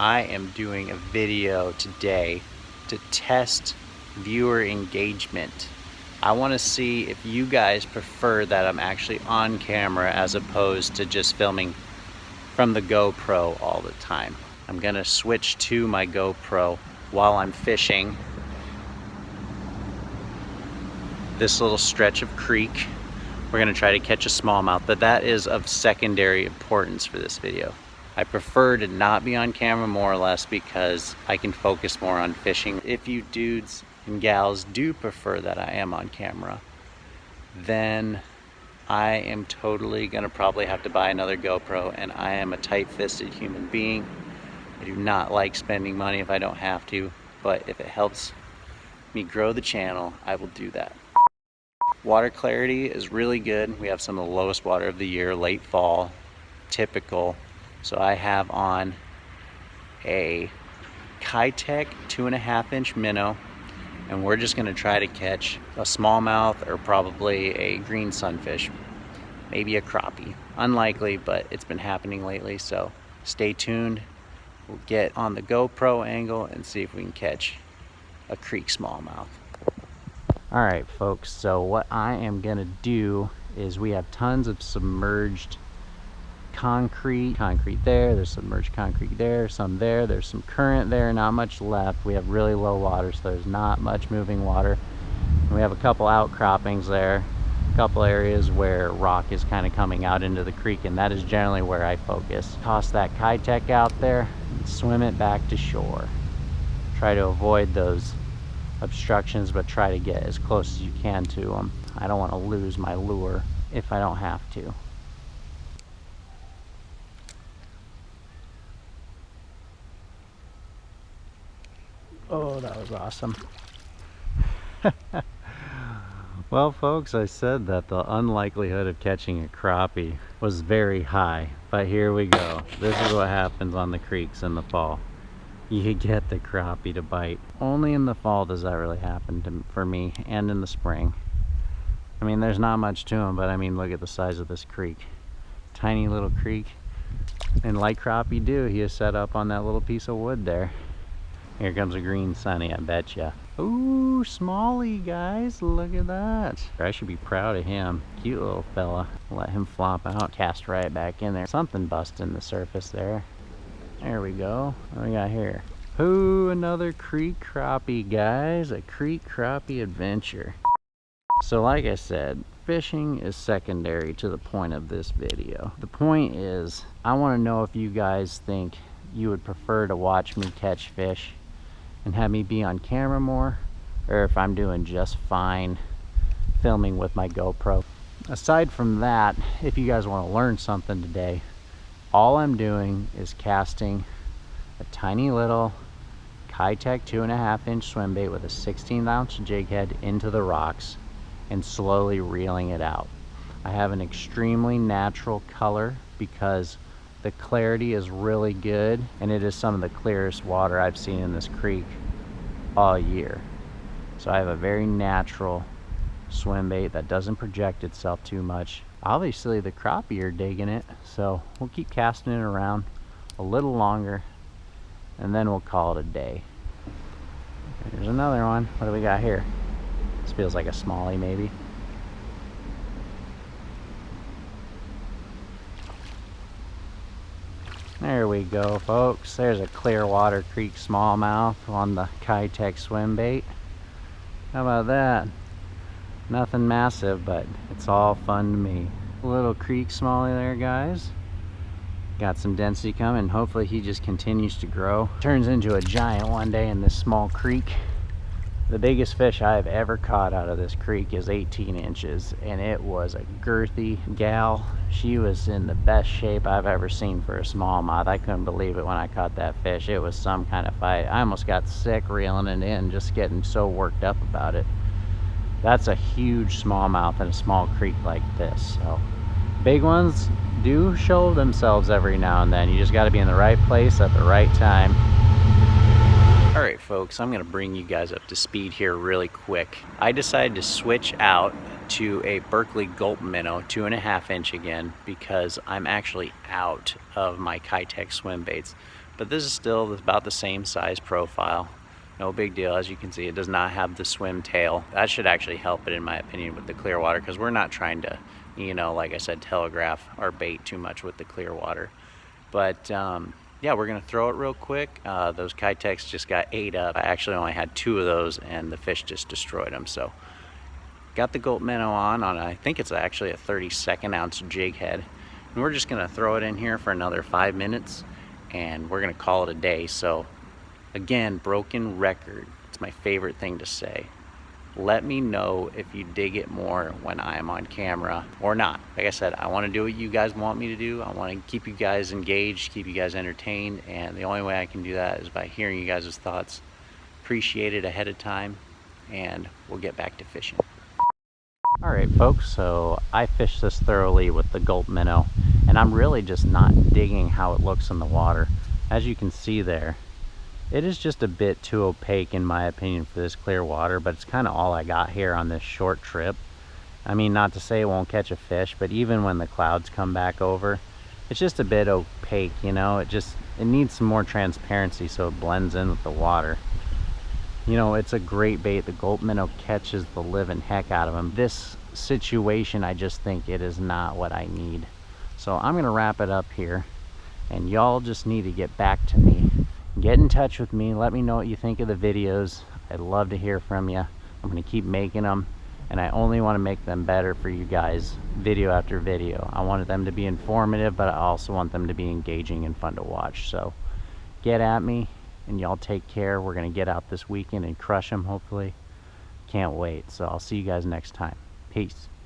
I am doing a video today to test viewer engagement. I want to see if you guys prefer that I'm actually on camera as opposed to just filming from the GoPro all the time. I'm gonna switch to my GoPro while I'm fishing this little stretch of creek. We're gonna try to catch a smallmouth, but that is of secondary importance for this video. I prefer to not be on camera more or less because I can focus more on fishing. If you dudes and gals do prefer that I am on camera, then I am totally gonna probably have to buy another GoPro, and I am a tight-fisted human being. I do not like spending money if I don't have to, but if it helps me grow the channel, I will do that. Water clarity is really good. We have some of the lowest water of the year, late fall, typical. So I have on a Keitech 2.5-inch minnow, and we're just gonna try to catch a smallmouth or probably a green sunfish, maybe a crappie. Unlikely, but it's been happening lately, so stay tuned. We'll get on the GoPro angle and see if we can catch a creek smallmouth. All right, folks, so what I am gonna do is we have tons of submerged concrete there, there's submerged concrete there, some there, there's some current there, not much left. We have really low water, so there's not much moving water. And we have a couple outcroppings there, a couple areas where rock is kind of coming out into the creek, and that is generally where I focus. Toss that Keitech out there and swim it back to shore. Try to avoid those obstructions, but try to get as close as you can to them. I don't want to lose my lure if I don't have to. Oh, that was awesome. Well, folks, I said that the unlikelihood of catching a crappie was very high, but here we go. This is what happens on the creeks in the fall. You get the crappie to bite. Only in the fall does that really happen for me, and in the spring. I mean, there's not much to them, but I mean, look at the size of this creek. Tiny little creek. And like crappie do, he is set up on that little piece of wood there. Here comes a green sunny, I betcha. Ooh, smallie, guys, look at that. I should be proud of him. Cute little fella. Let him flop out, cast right back in there. Something busting the surface there. There we go. What do we got here? Ooh, another creek crappie, guys. A creek crappie adventure. So like I said, fishing is secondary to the point of this video. The point is, I want to know if you guys think you would prefer to watch me catch fish and have me be on camera more, or if I'm doing just fine filming with my GoPro. Aside from that, if you guys want to learn something today, all I'm doing is casting a tiny little Keitech 2.5-inch swim bait with a 16-ounce jig head into the rocks and slowly reeling it out. I have an extremely natural color because the clarity is really good, and it is some of the clearest water I've seen in this creek all year. So I have a very natural swim bait that doesn't project itself too much. Obviously the crappie are digging it, so we'll keep casting it around a little longer and then we'll call it a day. There's another one. What do we got here? This feels like a smallie maybe. There we go, folks. There's a Clearwater Creek smallmouth on the Keitech swim bait. How about that? Nothing massive, but it's all fun to me. A little creek smallie there, guys. Got some density coming. Hopefully he just continues to grow. Turns into a giant one day in this small creek. The biggest fish I've ever caught out of this creek is 18 inches, and it was a girthy gal. She was in the best shape I've ever seen for a smallmouth. I couldn't believe it when I caught that fish. It was some kind of fight. I almost got sick reeling it in, just getting so worked up about it. That's a huge smallmouth in a small creek like this. So big ones do show themselves every now and then. You just got to be in the right place at the right time. All right, folks, I'm gonna bring you guys up to speed here really quick. I decided to switch out to a Berkley Gulp minnow, 2.5 inch again, because I'm actually out of my Keitech swim baits. But this is still about the same size profile. No big deal. As you can see, it does not have the swim tail. That should actually help it, in my opinion, with the clear water, because we're not trying to, you know, like I said, telegraph our bait too much with the clear water. But yeah, we're gonna throw it real quick. Those Keitechs just got ate up. I actually only had 2 of those and the fish just destroyed them. So got the gulp minnow on I think it's actually a 32nd ounce jig head. And we're just gonna throw it in here for another 5 minutes and we're gonna call it a day. So again, broken record. It's my favorite thing to say. Let me know if you dig it more when I am on camera or not. Like I said, I want to do what you guys want me to do. I want to keep you guys engaged, keep you guys entertained, and the only way I can do that is by hearing you guys' thoughts. Appreciate it ahead of time, and we'll get back to fishing. All right, folks, so I fished this thoroughly with the gulp minnow, and I'm really just not digging how it looks in the water. As you can see there, it is just a bit too opaque in my opinion for this clear water, but it's kind of all I got here on this short trip. I mean, not to say it won't catch a fish, but even when the clouds come back over, it's just a bit opaque, you know. It needs some more transparency so it blends in with the water. You know, it's a great bait. The gulp minnow catches the living heck out of them. This situation, I just think it is not what I need. So I'm gonna wrap it up here, and y'all just need to get back to me. Get in touch with me. Let me know what you think of the videos. I'd love to hear from you. I'm going to keep making them, and I only want to make them better for you guys, video after video. I wanted them to be informative, but I also want them to be engaging and fun to watch. So get at me, and y'all take care. We're going to get out this weekend and crush them, hopefully. Can't wait. So I'll see you guys next time. Peace.